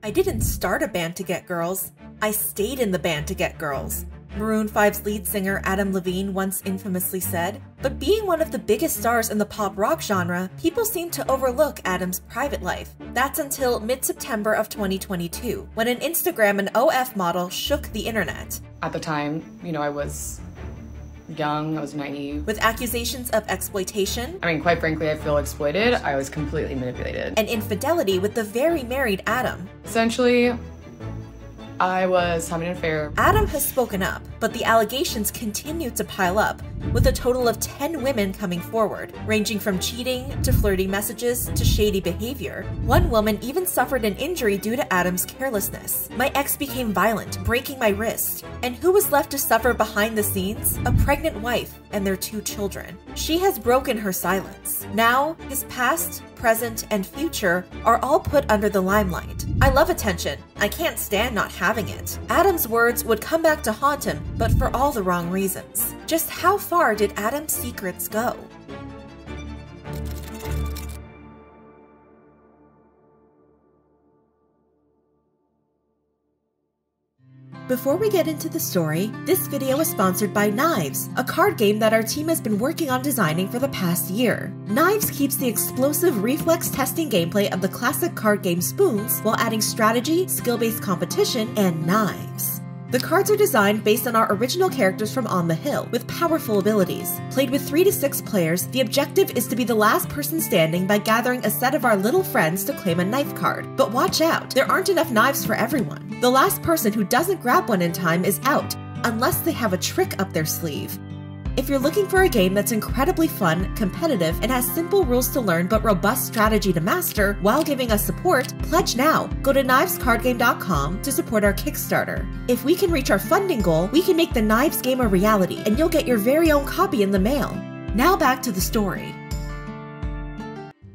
I didn't start a band to get girls. I stayed in the band to get girls. Maroon 5's lead singer Adam Levine once infamously said, but being one of the biggest stars in the pop rock genre, people seem to overlook Adam's private life. That's until mid-September of 2022, when an Instagram and OF model shook the internet. At the time, I was young, I was naive. With accusations of exploitation. I mean, quite frankly, I feel exploited. I was completely manipulated. And infidelity with the very married Adam. Essentially, I was having an affair. Adam has spoken up, but the allegations continue to pile up, with a total of 10 women coming forward, ranging from cheating to flirty messages to shady behavior. One woman even suffered an injury due to Adam's carelessness. My ex became violent, breaking my wrist. And who was left to suffer behind the scenes? A pregnant wife and their 2 children. She has broken her silence. Now, his past, present, and future are all put under the limelight. I love attention. I can't stand not having it. Adam's words would come back to haunt him, but for all the wrong reasons. Just how far did Adam's secrets go? Before we get into the story, this video is sponsored by Knives, a card game that our team has been working on designing for the past year. Knives keeps the explosive reflex testing gameplay of the classic card game Spoons while adding strategy, skill-based competition, and knives. The cards are designed based on our original characters from On the Hill, with powerful abilities. Played with 3 to 6 players, the objective is to be the last person standing by gathering a set of our little friends to claim a knife card. But watch out, there aren't enough knives for everyone. The last person who doesn't grab one in time is out, unless they have a trick up their sleeve. If you're looking for a game that's incredibly fun, competitive, and has simple rules to learn but robust strategy to master while giving us support, pledge now. Go to knivescardgame.com to support our Kickstarter. If we can reach our funding goal, we can make the Knives game a reality, and you'll get your very own copy in the mail. Now back to the story.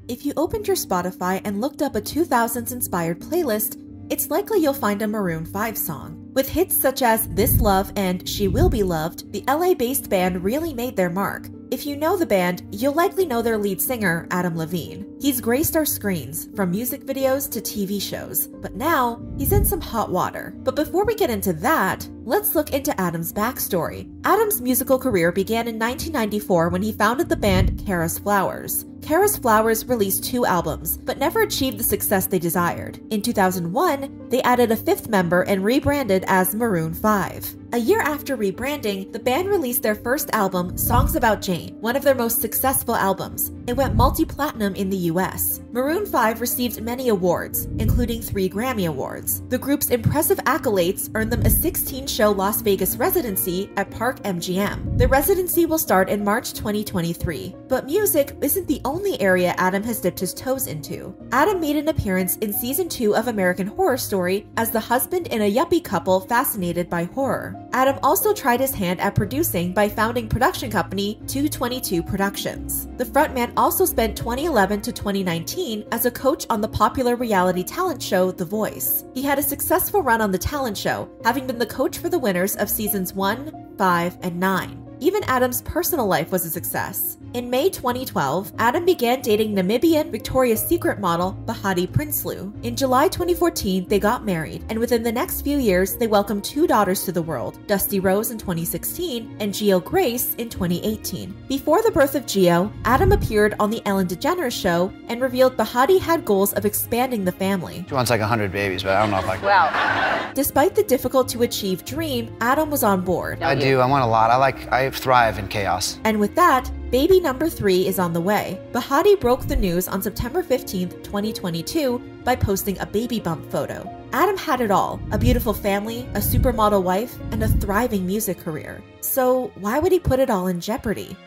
If you opened your Spotify and looked up a 2000s inspired playlist, it's likely you'll find a Maroon 5 song. With hits such as This Love and She Will Be Loved, the LA-based band really made their mark. If you know the band, you'll likely know their lead singer, Adam Levine. He's graced our screens, from music videos to TV shows, but now he's in some hot water. But before we get into that, let's look into Adam's backstory. Adam's musical career began in 1994 when he founded the band Kara's Flowers. Kara's Flowers released 2 albums, but never achieved the success they desired. In 2001, they added a 5th member and rebranded as Maroon 5. A year after rebranding, the band released their first album, Songs About Jane, one of their most successful albums. It went multi-platinum in the US. Maroon 5 received many awards, including 3 Grammy Awards. The group's impressive accolades earned them a 16-show Las Vegas residency at Park MGM. The residency will start in March 2023. But music isn't the only area Adam has dipped his toes into. Adam made an appearance in Season 2 of American Horror Story as the husband in a yuppie couple fascinated by horror. Adam also tried his hand at producing by founding production company 222 Productions. The frontman also spent 2011 to 2019 as a coach on the popular reality talent show The Voice. He had a successful run on the talent show, having been the coach for the winners of seasons 1, 5, and 9. Even Adam's personal life was a success. In May 2012, Adam began dating Namibian Victoria's Secret model Bahati Prinsloo. In July 2014, they got married, and within the next few years, they welcomed 2 daughters to the world, Dusty Rose in 2016 and Gio Grace in 2018. Before the birth of Gio, Adam appeared on The Ellen DeGeneres Show and revealed Bahati had goals of expanding the family. She wants like 100 babies, but I don't know if I can. Wow. Despite the difficult-to-achieve dream, Adam was on board. I do. I want a lot. I thrive in chaos. And with that, baby number 3 is on the way. Bahati broke the news on September 15th, 2022 by posting a baby bump photo. Adam had it all, a beautiful family, a supermodel wife, and a thriving music career. So why would he put it all in jeopardy?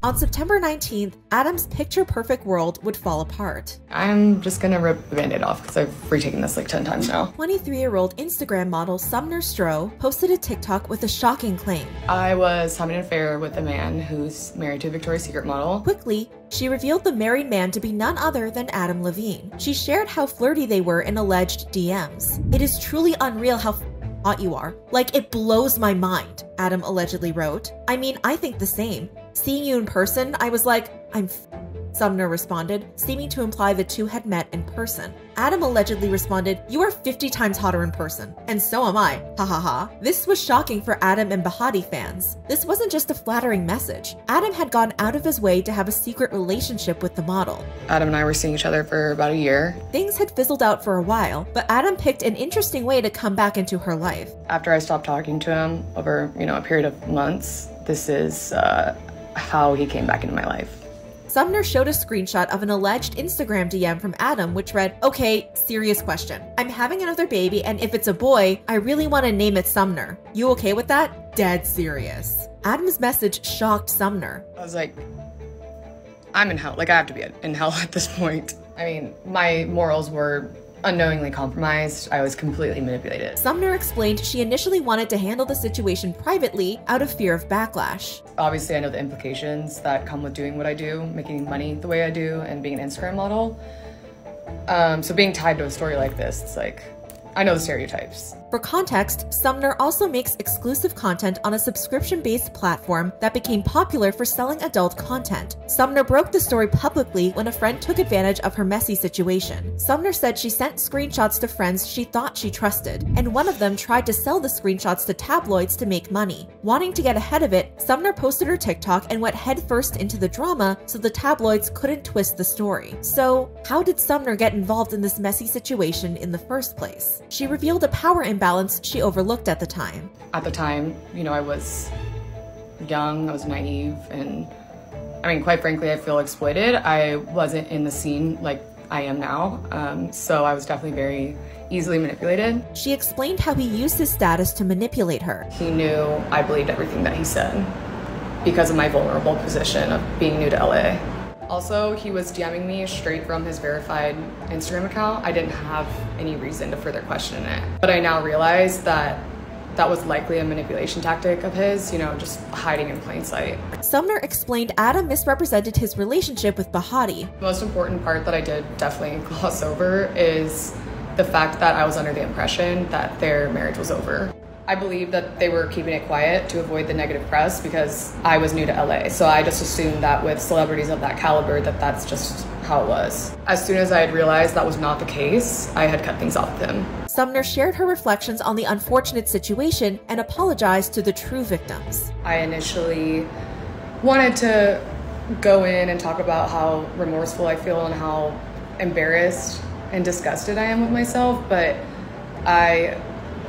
On September 19th, Adam's picture-perfect world would fall apart. I'm just gonna rip the Band-Aid off because I've retaken this like 10 times now. 23-year-old Instagram model Sumner Stroh posted a TikTok with a shocking claim. I was having an affair with a man who's married to a Victoria's Secret model. Quickly, she revealed the married man to be none other than Adam Levine. She shared how flirty they were in alleged DMs. "It is truly unreal how hot you are. Like, it blows my mind," Adam allegedly wrote. "I mean, I think the same. Seeing you in person, I was like, I'm Sumner responded, seeming to imply the two had met in person. Adam allegedly responded, "You are 50 times hotter in person. And so am I. Ha ha ha." This was shocking for Adam and Bahati fans. This wasn't just a flattering message. Adam had gone out of his way to have a secret relationship with the model. Adam and I were seeing each other for about a year. Things had fizzled out for a while, but Adam picked an interesting way to come back into her life. After I stopped talking to him over, a period of months, this is how he came back into my life. Sumner showed a screenshot of an alleged Instagram DM from Adam which read, "Okay, serious question. I'm having another baby and if it's a boy, I really want to name it Sumner. You okay with that? Dead serious." Adam's message shocked Sumner. I was like, I'm in hell. Like, I have to be in hell at this point. I mean, my morals were unknowingly compromised. I was completely manipulated. Sumner explained she initially wanted to handle the situation privately out of fear of backlash. Obviously, I know the implications that come with doing what I do, making money the way I do, and being an Instagram model. So being tied to a story like this, it's like, I know the stereotypes. For context, Sumner also makes exclusive content on a subscription-based platform that became popular for selling adult content. Sumner broke the story publicly when a friend took advantage of her messy situation. Sumner said she sent screenshots to friends she thought she trusted, and one of them tried to sell the screenshots to tabloids to make money. Wanting to get ahead of it, Sumner posted her TikTok and went headfirst into the drama so the tabloids couldn't twist the story. So, how did Sumner get involved in this messy situation in the first place? She revealed a power imbalance she overlooked at the time. At the time, I was young, I was naive, and quite frankly, I feel exploited. I wasn't in the scene like I am now, so I was definitely very easily manipulated. She explained how he used his status to manipulate her. He knew I believed everything that he said because of my vulnerable position of being new to LA. Also, he was DMing me straight from his verified Instagram account. I didn't have any reason to further question it. But I now realize that that was likely a manipulation tactic of his, just hiding in plain sight. Sumner explained Adam misrepresented his relationship with Bahati. The most important part that I did definitely gloss over is the fact that I was under the impression that their marriage was over. I believe that they were keeping it quiet to avoid the negative press because I was new to LA. So I just assumed that with celebrities of that caliber, that's just how it was. As soon as I had realized that was not the case, I had cut things off with him. Sumner shared her reflections on the unfortunate situation and apologized to the true victims. I initially wanted to go in and talk about how remorseful I feel and how embarrassed and disgusted I am with myself, but I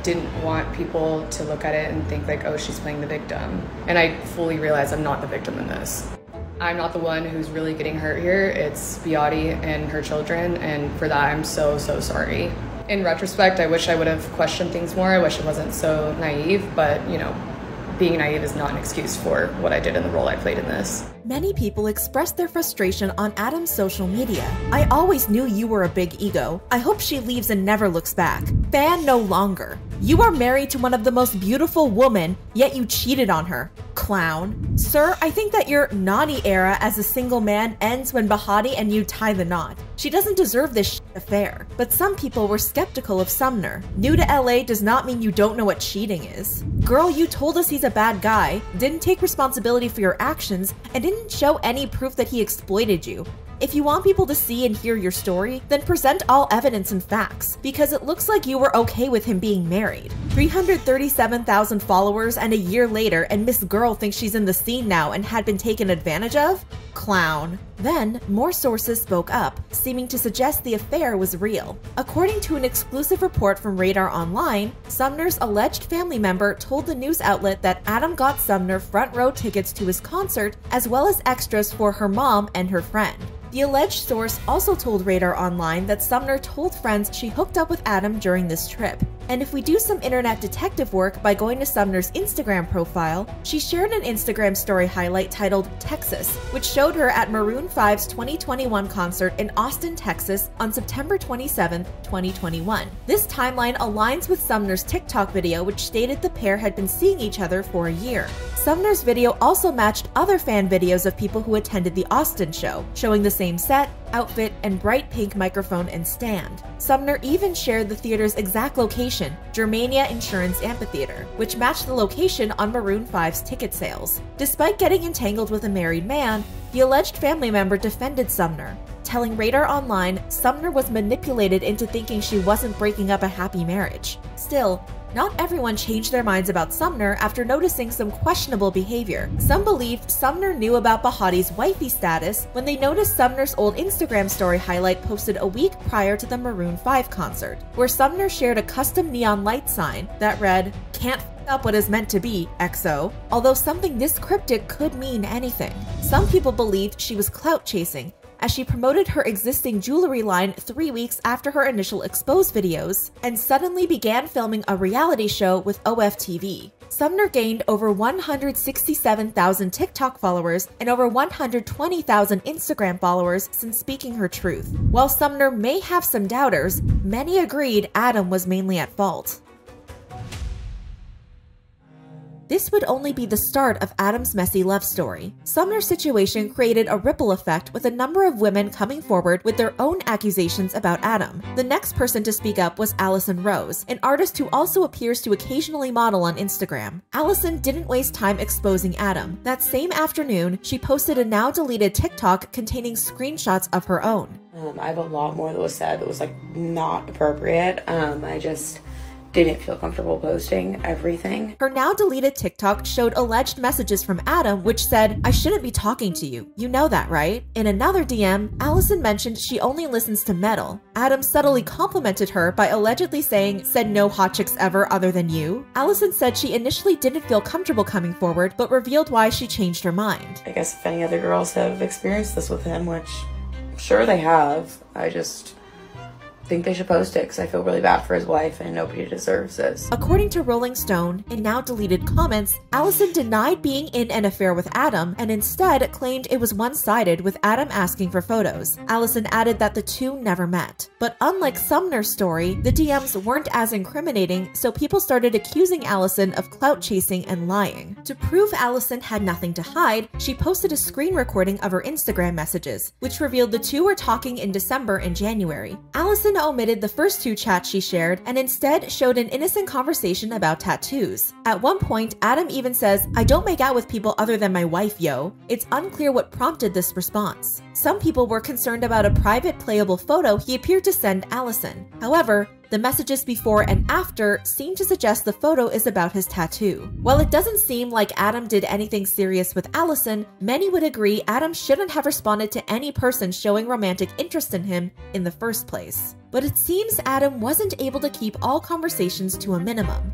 didn't want people to look at it and think like, oh, she's playing the victim. And I fully realized I'm not the victim in this. I'm not the one who's really getting hurt here. It's Beati and her children, and for that I'm so sorry. In retrospect, I wish I would have questioned things more. I wish I wasn't so naive, but being naive is not an excuse for what I did in the role I played in this. Many people expressed their frustration on Adam's social media. "I always knew you were a big ego. I hope she leaves and never looks back. Fan no longer. You are married to one of the most beautiful women, yet you cheated on her. Clown. Sir, I think that your naughty era as a single man ends when Bahati and you tie the knot. She doesn't deserve this affair." But some people were skeptical of Sumner. New to LA does not mean you don't know what cheating is. Girl, you told us he's a bad guy, didn't take responsibility for your actions, and didn't show any proof that he exploited you. If you want people to see and hear your story, then present all evidence and facts, because it looks like you were okay with him being married. 337,000 followers and a year later, and Miss Girl thinks she's in the scene now and had been taken advantage of? Clown. Then, more sources spoke up, seeming to suggest the affair was real. According to an exclusive report from Radar Online, Sumner's alleged family member told the news outlet that Adam got Sumner front row tickets to his concert, as well as extras for her mom and her friend. The alleged source also told Radar Online that Sumner told friends she hooked up with Adam during this trip. And if we do some internet detective work by going to Sumner's Instagram profile, she shared an Instagram story highlight titled Texas, which showed her at Maroon 5's 2021 concert in Austin, Texas on September 27, 2021. This timeline aligns with Sumner's TikTok video, which stated the pair had been seeing each other for a year. Sumner's video also matched other fan videos of people who attended the Austin show, showing the same set, outfit, and bright pink microphone and stand. Sumner even shared the theater's exact location, Germania Insurance Amphitheater, which matched the location on Maroon 5's ticket sales. Despite getting entangled with a married man, the alleged family member defended Sumner, telling Radar Online Sumner was manipulated into thinking she wasn't breaking up a happy marriage. Still, not everyone changed their minds about Sumner after noticing some questionable behavior. Some believed Sumner knew about Bahati's wifey status when they noticed Sumner's old Instagram story highlight posted a week prior to the Maroon 5 concert, where Sumner shared a custom neon light sign that read, "Can't f up what is meant to be, XO," although something this cryptic could mean anything. Some people believed she was clout chasing, as she promoted her existing jewelry line 3 weeks after her initial exposed videos, and suddenly began filming a reality show with OFTV. Sumner gained over 167,000 TikTok followers and over 120,000 Instagram followers since speaking her truth. While Sumner may have some doubters, many agreed Adam was mainly at fault. This would only be the start of Adam's messy love story. Sumner's situation created a ripple effect with a number of women coming forward with their own accusations about Adam. The next person to speak up was Allison Rose, an artist who also appears to occasionally model on Instagram. Allison didn't waste time exposing Adam. That same afternoon, she posted a now deleted TikTok containing screenshots of her own. I have a lot more that was said that was like not appropriate. I just didn't feel comfortable posting everything. Her now deleted TikTok showed alleged messages from Adam which said, "I shouldn't be talking to you. You know that, right?" In another DM, Allison mentioned she only listens to metal. Adam subtly complimented her by allegedly saying, "Said no hot chicks ever other than you." Allison said she initially didn't feel comfortable coming forward, but revealed why she changed her mind. I guess if any other girls have experienced this with him, which I'm sure they have, I just think they should post it because I feel really bad for his wife and nobody deserves this. According to Rolling Stone, in now deleted comments, Allison denied being in an affair with Adam and instead claimed it was one-sided with Adam asking for photos. Allison added that the two never met. But unlike Sumner's story, the DMs weren't as incriminating, so people started accusing Allison of clout chasing and lying. To prove Allison had nothing to hide, she posted a screen recording of her Instagram messages, which revealed the two were talking in December and January. Allison omitted the first two chats she shared and instead showed an innocent conversation about tattoos. At one point, Adam even says, "I don't make out with people other than my wife, yo." It's unclear what prompted this response. Some people were concerned about a private playable photo he appeared to send Allison. However, the messages before and after seem to suggest the photo is about his tattoo. While it doesn't seem like Adam did anything serious with Allison, many would agree Adam shouldn't have responded to any person showing romantic interest in him in the first place. But it seems Adam wasn't able to keep all conversations to a minimum.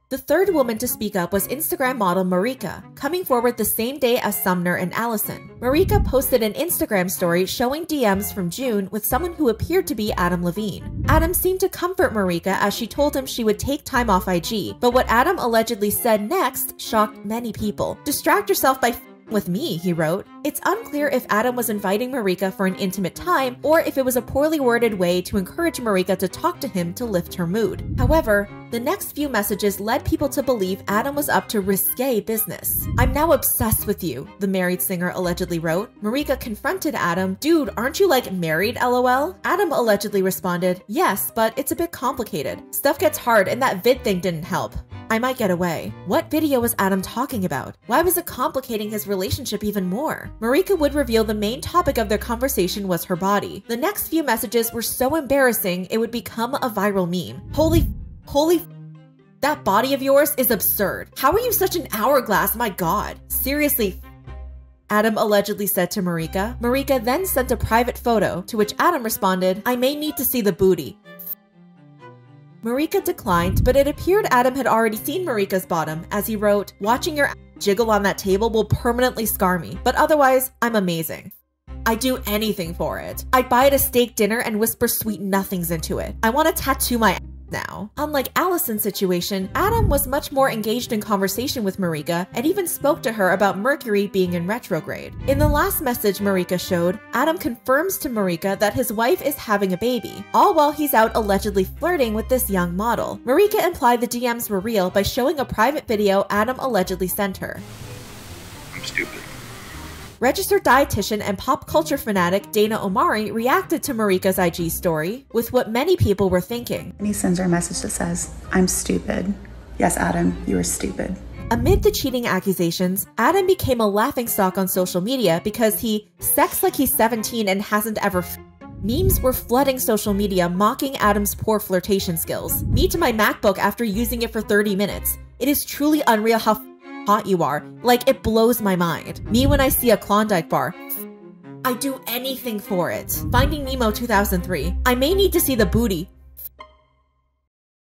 The third woman to speak up was Instagram model Marika, coming forward the same day as Sumner and Allison. Marika posted an Instagram story showing DMs from June with someone who appeared to be Adam Levine. Adam seemed to comfort Marika as she told him she would take time off IG, but what Adam allegedly said next shocked many people. "Distract yourself by with me," he wrote. It's unclear if Adam was inviting Marika for an intimate time or if it was a poorly worded way to encourage Marika to talk to him to lift her mood. However, the next few messages led people to believe Adam was up to risque business. "I'm now obsessed with you," the married singer allegedly wrote. Marika confronted Adam, "Dude, aren't you like married, lol?" Adam allegedly responded, "Yes, but it's a bit complicated. Stuff gets hard and that vid thing didn't help. I might get away." What video was Adam talking about? Why was it complicating his relationship even more? Marika would reveal the main topic of their conversation was her body. The next few messages were so embarrassing it would become a viral meme. Holy, that body of yours is absurd. How are you such an hourglass? My God. Seriously, Adam allegedly said to Marika. Marika then sent a private photo, to which Adam responded, "I may need to see the booty." Marika declined, but it appeared Adam had already seen Marika's bottom, as he wrote, "Watching your jiggle on that table will permanently scar me, but otherwise, I'm amazing. I'd do anything for it. I'd buy it a steak dinner and whisper sweet nothings into it. I want to tattoo my now." Unlike Allison's situation, Adam was much more engaged in conversation with Marika and even spoke to her about Mercury being in retrograde. In the last message Marika showed, Adam confirms to Marika that his wife is having a baby, all while he's out allegedly flirting with this young model. Marika implied the DMs were real by showing a private video Adam allegedly sent her. "I'm stupid. Registered dietitian and pop culture fanatic Dana Omari reacted to Marika's IG story with what many people were thinking. And he sends her a message that says, "I'm stupid. Yes, Adam, you are stupid." Amid the cheating accusations, Adam became a laughingstock on social media because he sexed like he's 17 and hasn't ever Memes were flooding social media mocking Adam's poor flirtation skills. Me to my MacBook after using it for 30 minutes. It is truly unreal how hot you are. Like, it blows my mind. Me when I see a Klondike bar. I do anything for it. Finding Nemo 2003. I may need to see the booty.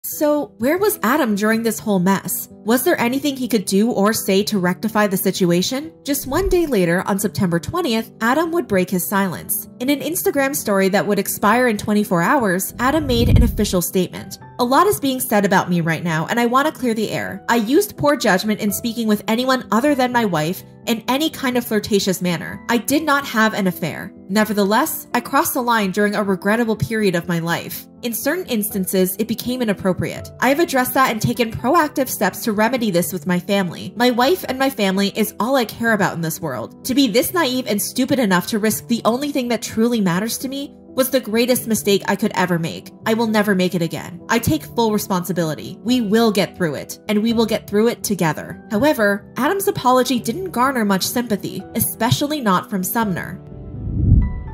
So, where was Adam during this whole mess? Was there anything he could do or say to rectify the situation? Just one day later, on September 20th, Adam would break his silence. In an Instagram story that would expire in 24 hours, Adam made an official statement. "A lot is being said about me right now, and I want to clear the air. I used poor judgment in speaking with anyone other than my wife in any kind of flirtatious manner. I did not have an affair. Nevertheless, I crossed the line during a regrettable period of my life. In certain instances, it became inappropriate. I have addressed that and taken proactive steps to remedy this with my family. My wife and my family is all I care about in this world. To be this naive and stupid enough to risk the only thing that truly matters to me was the greatest mistake I could ever make. I will never make it again. I take full responsibility. We will get through it, and we will get through it together." However, Adam's apology didn't garner much sympathy, especially not from Sumner.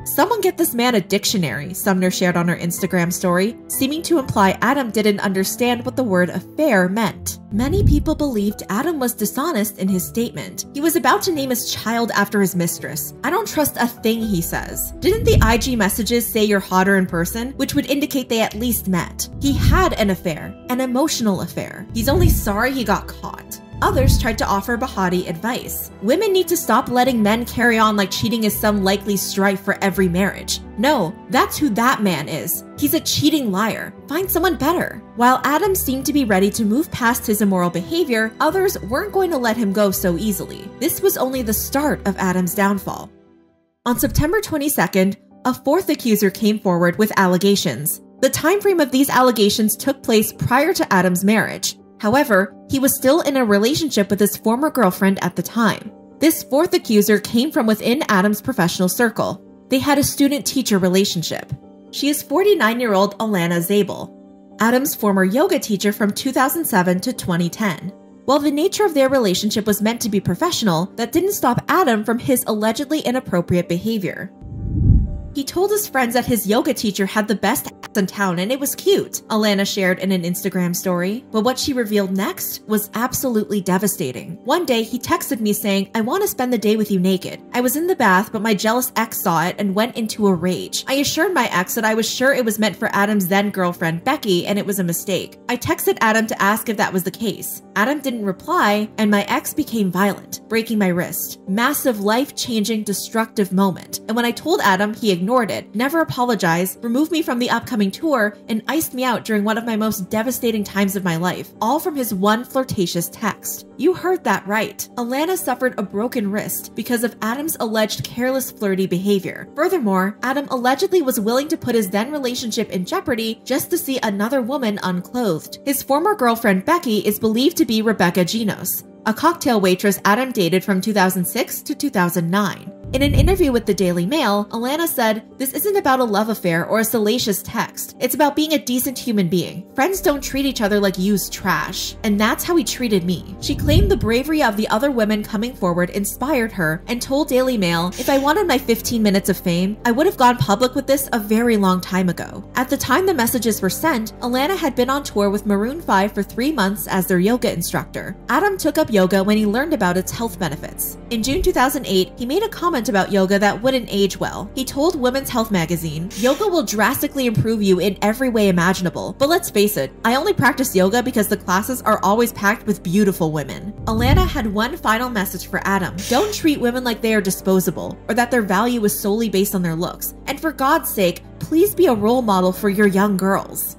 "Someone get this man a dictionary," Sumner shared on her Instagram story, seeming to imply Adam didn't understand what the word affair meant. Many people believed Adam was dishonest in his statement. He was about to name his child after his mistress. "I don't trust a thing he says." Didn't the IG messages say you're hotter in person, which would indicate they at least met? He had an affair, an emotional affair. He's only sorry he got caught. Others tried to offer Bahati advice. Women need to stop letting men carry on like cheating is some likely strife for every marriage. No, that's who that man is. He's a cheating liar. Find someone better. While Adam seemed to be ready to move past his immoral behavior, others weren't going to let him go so easily. This was only the start of Adam's downfall. On September 22nd, a fourth accuser came forward with allegations. The time frame of these allegations took place prior to Adam's marriage. However, he was still in a relationship with his former girlfriend at the time. This fourth accuser came from within Adam's professional circle. They had a student-teacher relationship. She is 49-year-old Alana Zabel, Adam's former yoga teacher from 2007 to 2010. While the nature of their relationship was meant to be professional, that didn't stop Adam from his allegedly inappropriate behavior. He told his friends that his yoga teacher had the best ass in town and it was cute, Alana shared in an Instagram story. But what she revealed next was absolutely devastating. One day, he texted me saying, "I want to spend the day with you naked. I was in the bath, but my jealous ex saw it and went into a rage. I assured my ex that I was sure it was meant for Adam's then girlfriend, Becky, and it was a mistake. I texted Adam to ask if that was the case. Adam didn't reply, and my ex became violent, breaking my wrist. Massive life-changing, destructive moment. And when I told Adam, he ignored it, never apologized, removed me from the upcoming tour, and iced me out during one of my most devastating times of my life, all from his one flirtatious text." You heard that right. Alana suffered a broken wrist because of Adam's alleged careless flirty behavior. Furthermore, Adam allegedly was willing to put his then relationship in jeopardy just to see another woman unclothed. His former girlfriend Becky is believed to be Rebecca Ginos, a cocktail waitress Adam dated from 2006 to 2009. In an interview with the Daily Mail, Alana said, "This isn't about a love affair or a salacious text. It's about being a decent human being. Friends don't treat each other like used trash. And that's how he treated me." She claimed the bravery of the other women coming forward inspired her and told Daily Mail, "If I wanted my 15 minutes of fame, I would have gone public with this a very long time ago." At the time the messages were sent, Alana had been on tour with Maroon 5 for 3 months as their yoga instructor. Adam took up yoga when he learned about its health benefits. In June 2008, he made a comment about yoga that wouldn't age well. He told Women's Health magazine, "Yoga will drastically improve you in every way imaginable. But let's face it, I only practice yoga because the classes are always packed with beautiful women." Alana had one final message for Adam. Don't treat women like they are disposable, or that their value is solely based on their looks. And for God's sake, please be a role model for your young girls.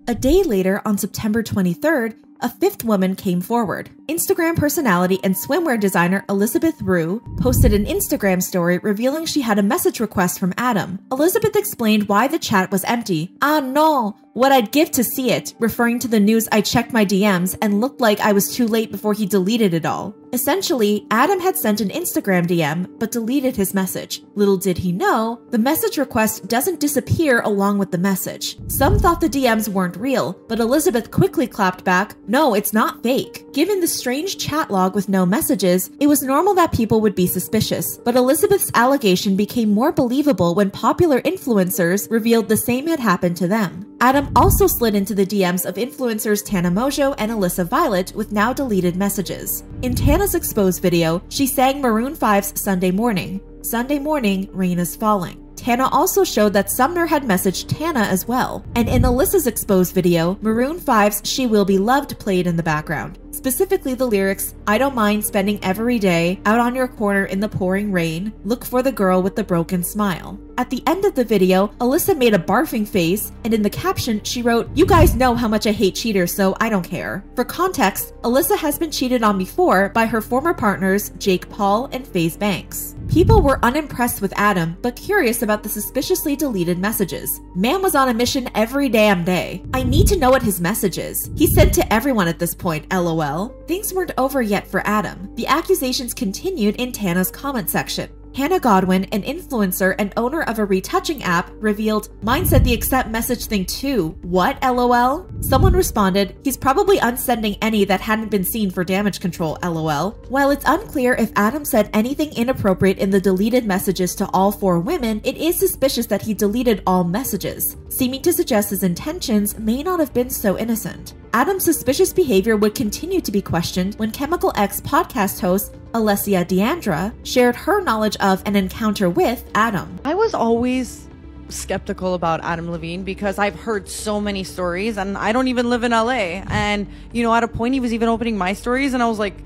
A day later, on September 23rd, a fifth woman came forward. Instagram personality and swimwear designer Elizabeth Rue posted an Instagram story revealing she had a message request from Adam. Elizabeth explained why the chat was empty. "Ah no, what I'd give to see it," referring to the news I checked my DMs and looked like I was too late before he deleted it all. Essentially, Adam had sent an Instagram DM but deleted his message. Little did he know, the message request doesn't disappear along with the message. Some thought the DMs weren't real, but Elizabeth quickly clapped back, "No, it's not fake." Given the strange chat log with no messages, it was normal that people would be suspicious, but Elizabeth's allegation became more believable when popular influencers revealed the same had happened to them. Adam also slid into the DMs of influencers Tana Mojo and Alyssa Violet with now deleted messages. In Tana's exposed video, she sang Maroon 5's Sunday Morning. Sunday morning, rain is falling. Tana also showed that Sumner had messaged Tana as well. And in Alyssa's exposed video, Maroon 5's She Will Be Loved played in the background. Specifically the lyrics, "I don't mind spending every day out on your corner in the pouring rain, look for the girl with the broken smile." At the end of the video, Alyssa made a barfing face, and in the caption, she wrote, "You guys know how much I hate cheaters, so I don't care." For context, Alyssa has been cheated on before by her former partners, Jake Paul and FaZe Banks. People were unimpressed with Adam, but curious about the suspiciously deleted messages. Man was on a mission every damn day. I need to know what his message is. He said to everyone at this point, LOL. Things weren't over yet for Adam. The accusations continued in Tana's comment section. Hannah Godwin, an influencer and owner of a retouching app, revealed, "Mine said the accept message thing too. What, LOL?" Someone responded, "He's probably unsending any that hadn't been seen for damage control, LOL." While it's unclear if Adam said anything inappropriate in the deleted messages to all 4 women, it is suspicious that he deleted all messages, seeming to suggest his intentions may not have been so innocent. Adam's suspicious behavior would continue to be questioned when Chemical X podcast host Alessia Deandra shared her knowledge of an encounter with Adam. I was always skeptical about Adam Levine because I've heard so many stories, and I don't even live in LA. And, you know, at a point he was even opening my stories, and I was like,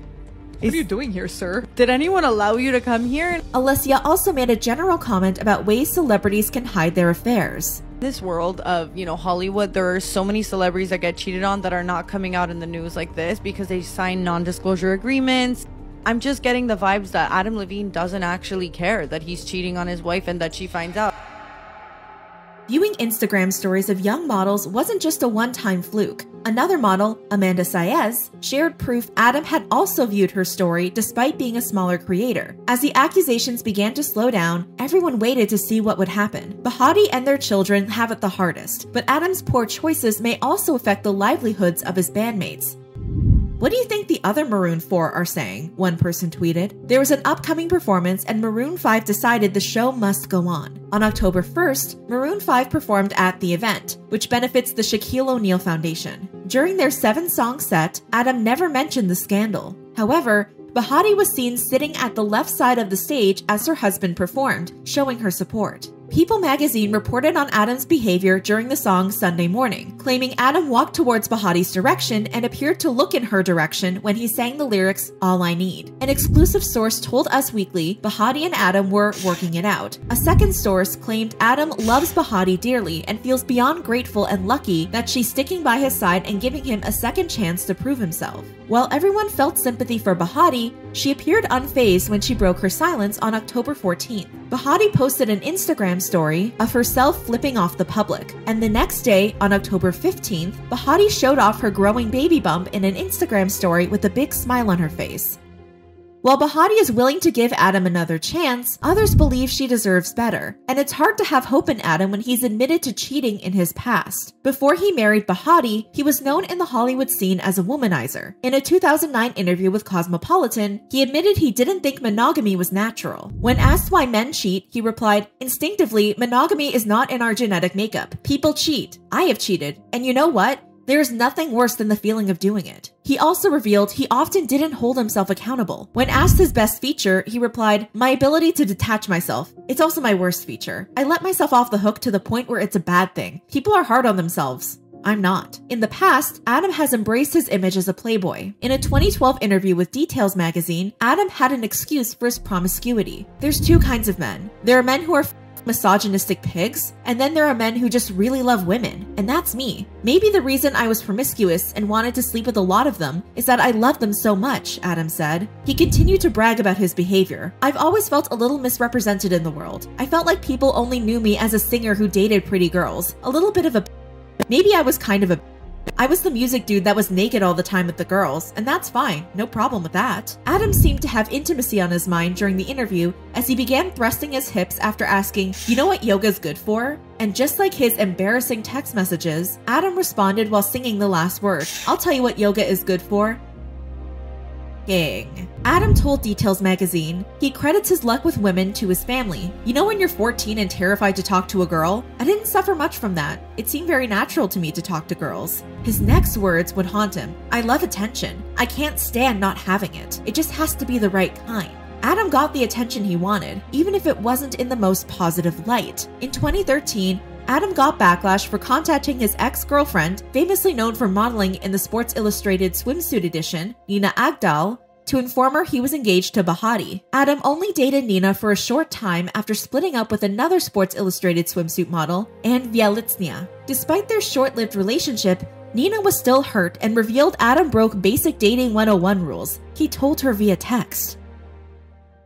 what are you doing here, sir? Did anyone allow you to come here? Alessia also made a general comment about ways celebrities can hide their affairs. This world of, you know, Hollywood, there are so many celebrities that get cheated on that are not coming out in the news like this because they sign non-disclosure agreements. I'm just getting the vibes that Adam Levine doesn't actually care that he's cheating on his wife and that she finds out. Viewing Instagram stories of young models wasn't just a one-time fluke. Another model, Amanda Saez, shared proof Adam had also viewed her story despite being a smaller creator. As the accusations began to slow down, everyone waited to see what would happen. Bahati and their children have it the hardest, but Adam's poor choices may also affect the livelihoods of his bandmates. "What do you think the other Maroon 4 are saying?" one person tweeted. There was an upcoming performance and Maroon 5 decided the show must go on. On October 1st, Maroon 5 performed at the event, which benefits the Shaquille O'Neal Foundation. During their 7-song set, Adam never mentioned the scandal. However, Bahati was seen sitting at the left side of the stage as her husband performed, showing her support. People magazine reported on Adam's behavior during the song Sunday Morning, claiming Adam walked towards Bahati's direction and appeared to look in her direction when he sang the lyrics, "All I Need." An exclusive source told Us Weekly Bahati and Adam were working it out. A second source claimed Adam loves Bahati dearly and feels beyond grateful and lucky that she's sticking by his side and giving him a second chance to prove himself. While everyone felt sympathy for Bahati, she appeared unfazed when she broke her silence on October 14th. Bahati posted an Instagram story of herself flipping off the public, and the next day, on October 15th, Bahati showed off her growing baby bump in an Instagram story with a big smile on her face. While Bahati is willing to give Adam another chance, others believe she deserves better, and it's hard to have hope in Adam when he's admitted to cheating in his past. Before he married Bahati, he was known in the Hollywood scene as a womanizer. In a 2009 interview with Cosmopolitan, he admitted he didn't think monogamy was natural. When asked why men cheat, he replied, "Instinctively, monogamy is not in our genetic makeup. People cheat. I have cheated. And you know what? There is nothing worse than the feeling of doing it." He also revealed he often didn't hold himself accountable. When asked his best feature, he replied, "My ability to detach myself. It's also my worst feature. I let myself off the hook to the point where it's a bad thing. People are hard on themselves. I'm not." In the past, Adam has embraced his image as a playboy. In a 2012 interview with Details magazine, Adam had an excuse for his promiscuity. There's two kinds of men. There are men who are misogynistic pigs, and then there are men who just really love women, and that's me. Maybe the reason I was promiscuous and wanted to sleep with a lot of them is that I love them so much, Adam said. He continued to brag about his behavior. I've always felt a little misrepresented in the world. I felt like people only knew me as a singer who dated pretty girls. A little bit of a... Maybe I was kind of a... I was the music dude that was naked all the time with the girls, and that's fine, no problem with that. Adam seemed to have intimacy on his mind during the interview as he began thrusting his hips after asking, "You know what yoga's good for?" And just like his embarrassing text messages, Adam responded while singing the last word, "I'll tell you what yoga is good for. Adam told Details magazine he credits his luck with women to his family. "You know when you're 14 and terrified to talk to a girl? I didn't suffer much from that. It seemed very natural to me to talk to girls." His next words would haunt him. "I love attention. I can't stand not having it. It just has to be the right kind." Adam got the attention he wanted, even if it wasn't in the most positive light. In 2013, Adam got backlash for contacting his ex-girlfriend, famously known for modeling in the Sports Illustrated swimsuit edition, Nina Agdal, to inform her he was engaged to Bahati. Adam only dated Nina for a short time after splitting up with another Sports Illustrated swimsuit model, Anne Vielitsnia. Despite their short-lived relationship, Nina was still hurt and revealed Adam broke basic dating 101 rules. He told her via text.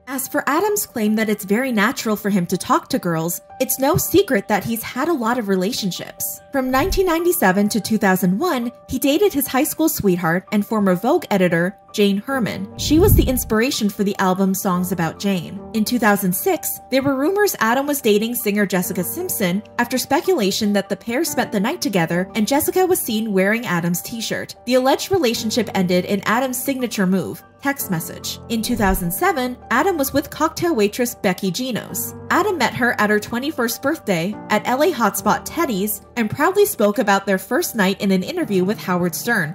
As for Adam's claim that it's very natural for him to talk to girls, it's no secret that he's had a lot of relationships. From 1997 to 2001, he dated his high school sweetheart and former Vogue editor, Jane Herman. She was the inspiration for the album Songs About Jane. In 2006, there were rumors Adam was dating singer Jessica Simpson after speculation that the pair spent the night together and Jessica was seen wearing Adam's t-shirt. The alleged relationship ended in Adam's signature move, text message. In 2007, Adam was with cocktail waitress Becky Genos. Adam met her at her 21st birthday at LA hotspot Teddy's and proudly spoke about their first night in an interview with Howard Stern.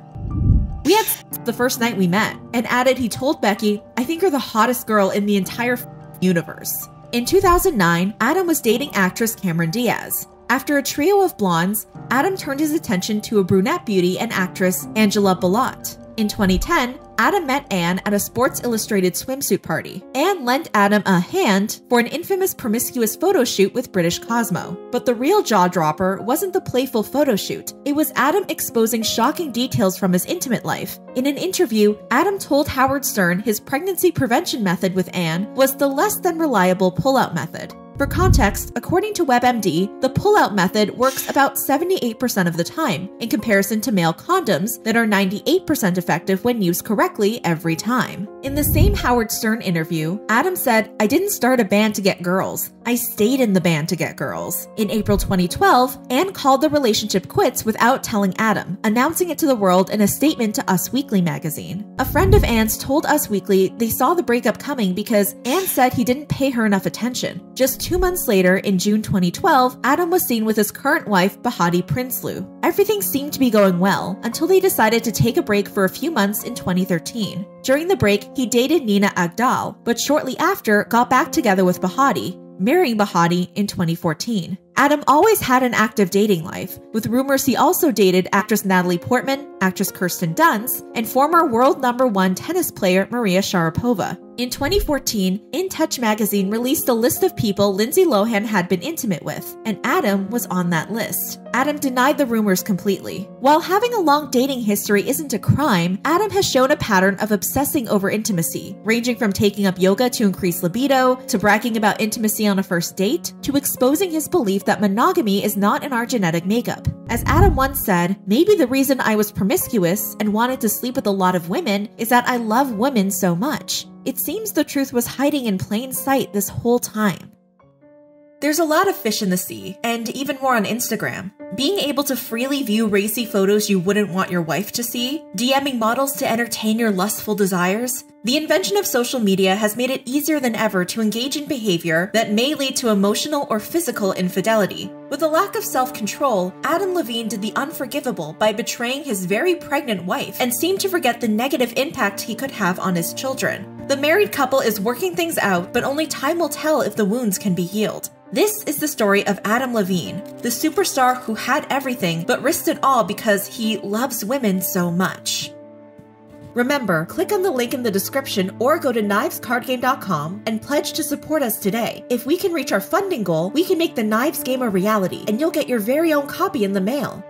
"We had the first night we met," and added he told Becky, "I think you're the hottest girl in the entire universe." In 2009, Adam was dating actress Cameron Diaz. After a trio of blondes, Adam turned his attention to a brunette beauty and actress Angela Balot. In 2010, Adam met Anne at a Sports Illustrated swimsuit party. Anne lent Adam a hand for an infamous promiscuous photo shoot with British Cosmo. But the real jaw-dropper wasn't the playful photo shoot. It was Adam exposing shocking details from his intimate life. In an interview, Adam told Howard Stern his pregnancy prevention method with Anne was the less than reliable pull-out method. For context, according to WebMD, the pull-out method works about 78% of the time, in comparison to male condoms that are 98% effective when used correctly every time. In the same Howard Stern interview, Adam said, "I didn't start a band to get girls. I stayed in the band to get girls." In April 2012, Anne called the relationship quits without telling Adam, announcing it to the world in a statement to Us Weekly magazine. A friend of Anne's told Us Weekly they saw the breakup coming because Anne said he didn't pay her enough attention. Just 2 months later, in June 2012, Adam was seen with his current wife, Bahati Prinsloo. Everything seemed to be going well until they decided to take a break for a few months in 2013. During the break, he dated Nina Agdal, but shortly after got back together with Bahati, marrying Bahati in 2014. Adam always had an active dating life, with rumors he also dated actress Natalie Portman, actress Kirsten Dunst, and former world #1 tennis player Maria Sharapova. In 2014, In Touch magazine released a list of people Lindsay Lohan had been intimate with, and Adam was on that list. Adam denied the rumors completely. While having a long dating history isn't a crime, Adam has shown a pattern of obsessing over intimacy, ranging from taking up yoga to increase libido, to bragging about intimacy on a first date, to exposing his belief that monogamy is not in our genetic makeup. As Adam once said, "Maybe the reason I was promiscuous and wanted to sleep with a lot of women is that I love women so much." It seems the truth was hiding in plain sight this whole time. There's a lot of fish in the sea, and even more on Instagram. Being able to freely view racy photos you wouldn't want your wife to see, DMing models to entertain your lustful desires. The invention of social media has made it easier than ever to engage in behavior that may lead to emotional or physical infidelity. With a lack of self-control, Adam Levine did the unforgivable by betraying his very pregnant wife and seemed to forget the negative impact he could have on his children. The married couple is working things out, but only time will tell if the wounds can be healed. This is the story of Adam Levine, the superstar who had everything but risked it all because he loves women so much. Remember, click on the link in the description or go to knivescardgame.com and pledge to support us today. If we can reach our funding goal, we can make the Knives game a reality, and you'll get your very own copy in the mail.